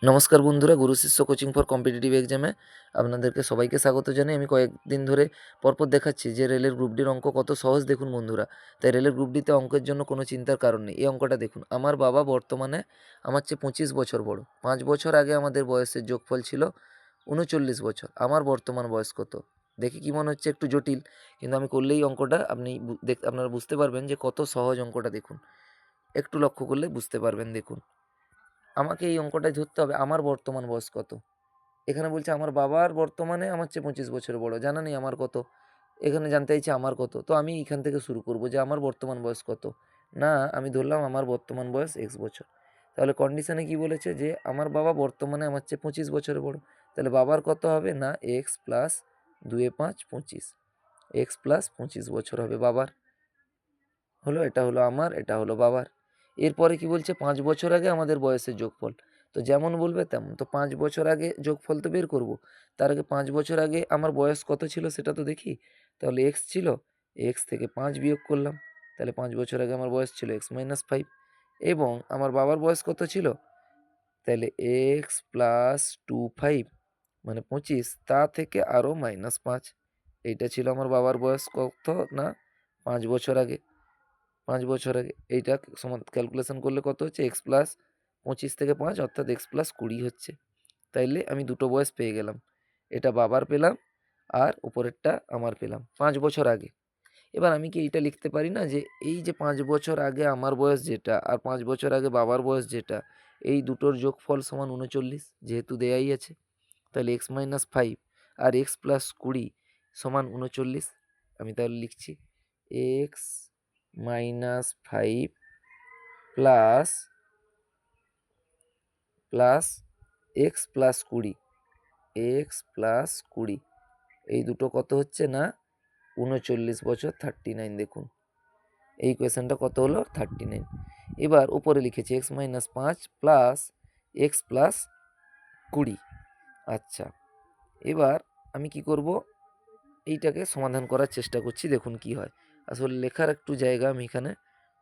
নমস্কার বন্ধুরা, গুরু শিষ্য কোচিং ফর কম্পিটিটিভ এক্সামে আপনাদেরকে সবাইকে স্বাগত জানাই। আমি কয়েকদিন ধরে পরপর দেখাচ্ছি যে রেলের গ্রুপ ডির অঙ্ক কত সহজ দেখুন বন্ধুরা। তাই রেলের গ্রুপ ডিতে অঙ্কের জন্য কোনো চিন্তার কারণ নেই। এই অঙ্কটা দেখুন, আমার বাবা বর্তমানে আমার চেয়ে 25 বছর বড়। 5 বছর আগে আমাদের বয়সের যোগফল ছিল 39 বছর। আমার বর্তমান বয়স কত? দেখে কি মনে হচ্ছে একটু জটিল, কিন্তু আমি করলেই অঙ্কটা আপনারা বুঝতে পারবেন যে কত সহজ অঙ্কটা। দেখুন, একটু লক্ষ্য করলে বুঝতে পারবেন। দেখুন, আমাকে এই অঙ্কটায় ধরতে হবে আমার বর্তমান বয়স কত। এখানে বলছে আমার বাবার বর্তমানে আমার চেয়ে 25 বছর বড়, জানা নেই আমার কত। এখানে জানতে চাইছে আমার কত, তো আমি এখান থেকে শুরু করব যে আমার বর্তমান বয়স কত। না, আমি ধরলাম আমার বর্তমান বয়স x বছর। তাহলে কন্ডিশনে কি বলেছে যে আমার বাবা বর্তমানে আমার চেয়ে 25 বছরের বড়। তাহলে বাবার কত হবে? না, এক্স প্লাস 2 এ 5 25, x + 25 বছর হবে বাবার। হলো, এটা হলো আমার, এটা হলো বাবার। এরপরে কি বলছে? 5 বছর আগে আমাদের বয়সের যোগফল। তো যেমন বলবে তেমন। তো 5 বছর আগে যোগফল তো বের করব। তার আগে 5 বছর আগে আমার বয়স কত ছিল সেটা তো দেখি। তাহলে এক্স ছিল, এক্স থেকে 5 বিয়োগ করলাম। তাহলে 5 বছর আগে আমার বয়স ছিল x - 5। এবং আমার বাবার বয়স কত ছিল? তাহলে x + 2 5 মানে 25, তা থেকে আরও -5। এইটা ছিল আমার বাবার বয়স কত? না, 5 বছর আগে। 5 বছর আগে এইটা সমান ক্যালকুলেশন করলে কত হচ্ছে? x + 25 থেকে 5 অর্থাৎ x + 20 হচ্ছে। তাইলে আমি দুটো বয়স পেয়ে গেলাম, এটা বাবার পেলাম আর উপরেরটা আমার পেলাম 5 বছর আগে। এবার আমি কি এইটা লিখতে পারি না যে এই যে 5 বছর আগে আমার বয়স যেটা আর 5 বছর আগে বাবার বয়স যেটা, এই দুটোর যোগফল সমান 39, যেহেতু দেয়াই আছে। তাহলে x - 5 আর x + 20 সমান 39। আমি তাহলে লিখছি x - 5 plus plus x + 20, x + 20 এই দুটো কত হচ্ছে? না, 39 বছর, 39। দেখুন এই কোয়েশনটা কত হলো? 39। এবার উপরে লিখেছি x - 5 প্লাস x + 20। আচ্ছা, এবার আমি কি করব? এইটাকে সমাধান করার চেষ্টা করছি, দেখুন কি হয়। আসলে লেখার একটু জায়গা আমি এখানে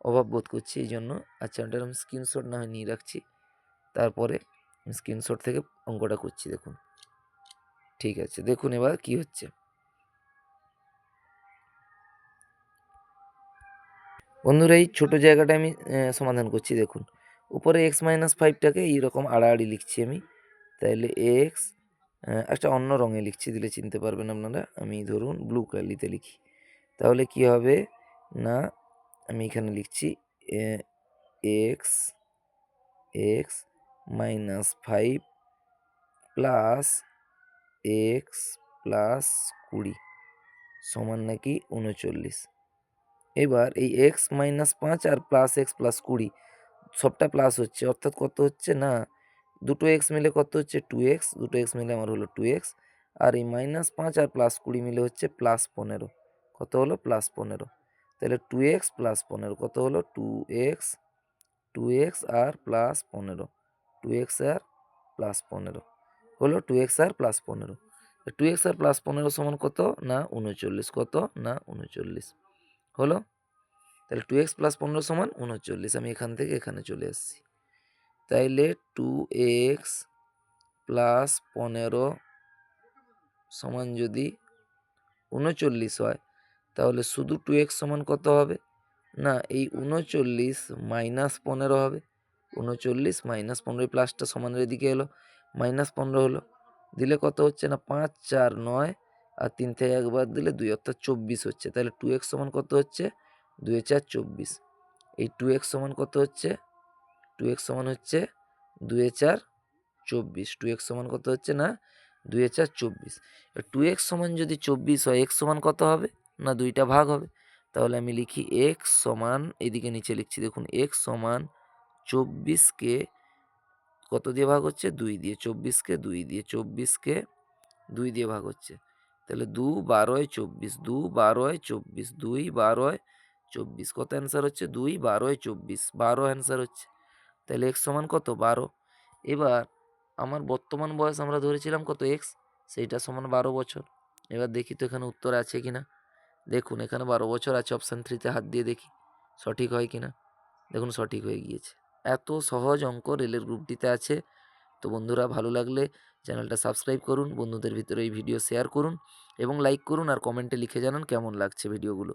অভাব বোধ করছি, এই জন্য। আচ্ছা, ওটার আমি স্ক্রিনশট না হয় নিয়ে রাখছি, তারপরে স্ক্রিনশট থেকে অঙ্কটা করছি। দেখুন, ঠিক আছে, দেখুন এবার কি হচ্ছে। বন্ধুরা, এই ছোট জায়গাটা আমি সমাধান করছি। দেখুন, উপরে x - 5টাকে এইরকম আড়াআড়ি লিখছি আমি। তাইলে এক্স, একটা অন্য রঙে লিখছি, দিলে চিনতে পারবেন আপনারা। আমি ধরুন ব্লু কালিতে লিখি। তাহলে কি হবে? না, আমি এখানে লিখছি এক্স x - 5 প্লাস x + 20 সমান নাকি 39। এবার এই x - 5 আর প্লাস x + 20 সবটা প্লাস হচ্ছে, অর্থাৎ কত হচ্ছে? না, দুটো এক্স মিলে কত হচ্ছে? 2x। দুটো এক্স মিলে আমার হলো 2x। আর এই -5 আর +20 মিলে হচ্ছে +15। কত হলো? +15। তাহলে 2x + 15 কত হলো? 2x। 2x আর +15, 2x আর +15 হলো 2x আর +15। 2x আর +15 সমান কত? না, 39। কত? না, 39 হলো। তাহলে 2x + 15 সমান 39। আমি এখান থেকে এখানে চলে এসেছি। তাইলে 2x + 15 সমান যদি 39 হয়, তাহলে শুধু 2x সমান কত হবে? না, এই 39 - 15 হবে। 39 - 15, এই প্লাসটা সমানের এদিকে এলো, -15 হলো। দিলে কত হচ্ছে? না, 5 4 9 আর 3 থেকে একবার দিলে 2, অর্থাৎ 24 হচ্ছে। তাহলে 2x সমান কত হচ্ছে? 2 এ 4 24। এই 2x সমান কত হচ্ছে? 2x সমান হচ্ছে 2 এ 4 24। 2x সমান কত হচ্ছে? না, 2 এ 4 24। 2x সমান যদি 24 হয়, x সমান কত হবে? না, 2টা ভাগ হবে। তাহলে আমি লিখি x সমান, এদিকে নিচে লিখছি, দেখুন x সমান 24কে কত দিয়ে ভাগ হচ্ছে? 2 দিয়ে। 24কে 2 দিয়ে, 24কে 2 দিয়ে ভাগ হচ্ছে। তাহলে 2 12 24, 2 12 24, 2 12 24। কত অ্যান্সার হচ্ছে? 2 12 24, 12 অ্যান্সার হচ্ছে। তাহলে x সমান কত? 12। এবার আমার বর্তমান বয়স আমরা ধরেছিলাম কত? x, সেইটা সমান 12 বছর। এবার দেখি তো এখানে উত্তর আছে কিনা। দেখুন, এখানে 12 বছর আছে, অপশান 3তে হাত দিয়ে দেখি সঠিক হয় কিনা। দেখুন, সঠিক হয়ে গিয়েছে। এত সহজ অঙ্ক রেলের গ্রুপ ডিতে আছে, তো তো বন্ধুরা ভালো লাগলে চ্যানেলটা সাবস্ক্রাইব করুন, বন্ধুদের ভিতরে এই ভিডিও শেয়ার করুন এবং লাইক করুন আর কমেন্টে লিখে জানান কেমন লাগছে ভিডিওগুলো।